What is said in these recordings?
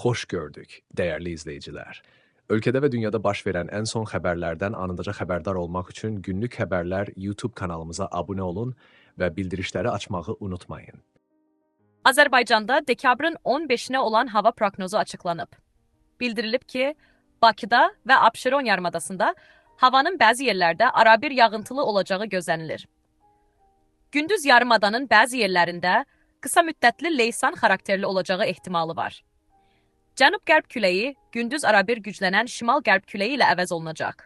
Hoş gördük, değerli izleyiciler. Ülkede ve dünyada baş verən ən son xəbərlərdən anındaca xəbərdar olmaq üçün Günlük Xəbərlər YouTube kanalımıza abunə olun və bildirişləri açmağı unutmayın. Azərbaycanda dekabrın 15-nə olan hava proqnozu açıqlanıb. Bildirilib ki, Bakıda və Abşeron yarımadasında havanın bəzi yerlərdə arabir yağıntılı olacağı gözlənilir. Gündüz yarımadanın bəzi yerlərində qısa müddətli leysan xarakterli olacağı ehtimalı var. Cənub-qərb küləyi gündüz arabir güclənən şimal-qərb küləyi ilə əvəz olunacaq.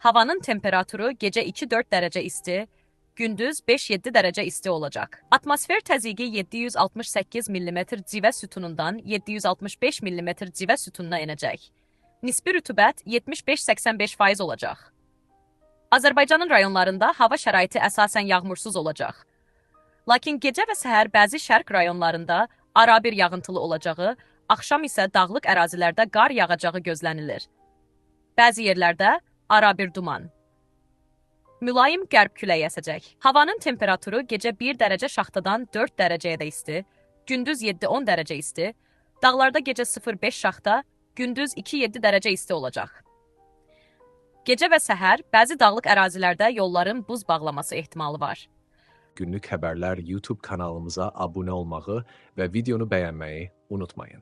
Havanın temperaturu gecə 2-4 dərəcə isti, gündüz 5-7 dərəcə isti olacaq. Atmosfer təzyiqi 768 mm civə sütunundan 765 mm civə sütununa enəcək. Nisbi rütubət 75-85% olacaq. Azərbaycanın rayonlarında hava şəraiti əsasən yağmursuz olacaq. Lakin gecə və səhər bəzi şərq rayonlarında arabir yağıntılı olacağı, axşam isə dağlıq ərazilərdə qar yağacağı gözlənilir. Bəzi yerlərdə arabir duman. Mülayim qərb küləyi əsəcək. Havanın temperaturu gecə 1 dərəcə şaxtadan 4 dərəcəyə də isti, gündüz 7-10 dərəcə isti, dağlarda gecə 0-5 şaxta, gündüz 2-7 dərəcə isti olacaq. Gecə və səhər bəzi dağlıq ərazilərdə yolların buz bağlaması ehtimalı var. Günlük Xəbərlər YouTube kanalımıza abunə olmağı və videonu bəyənməyi unutmayın.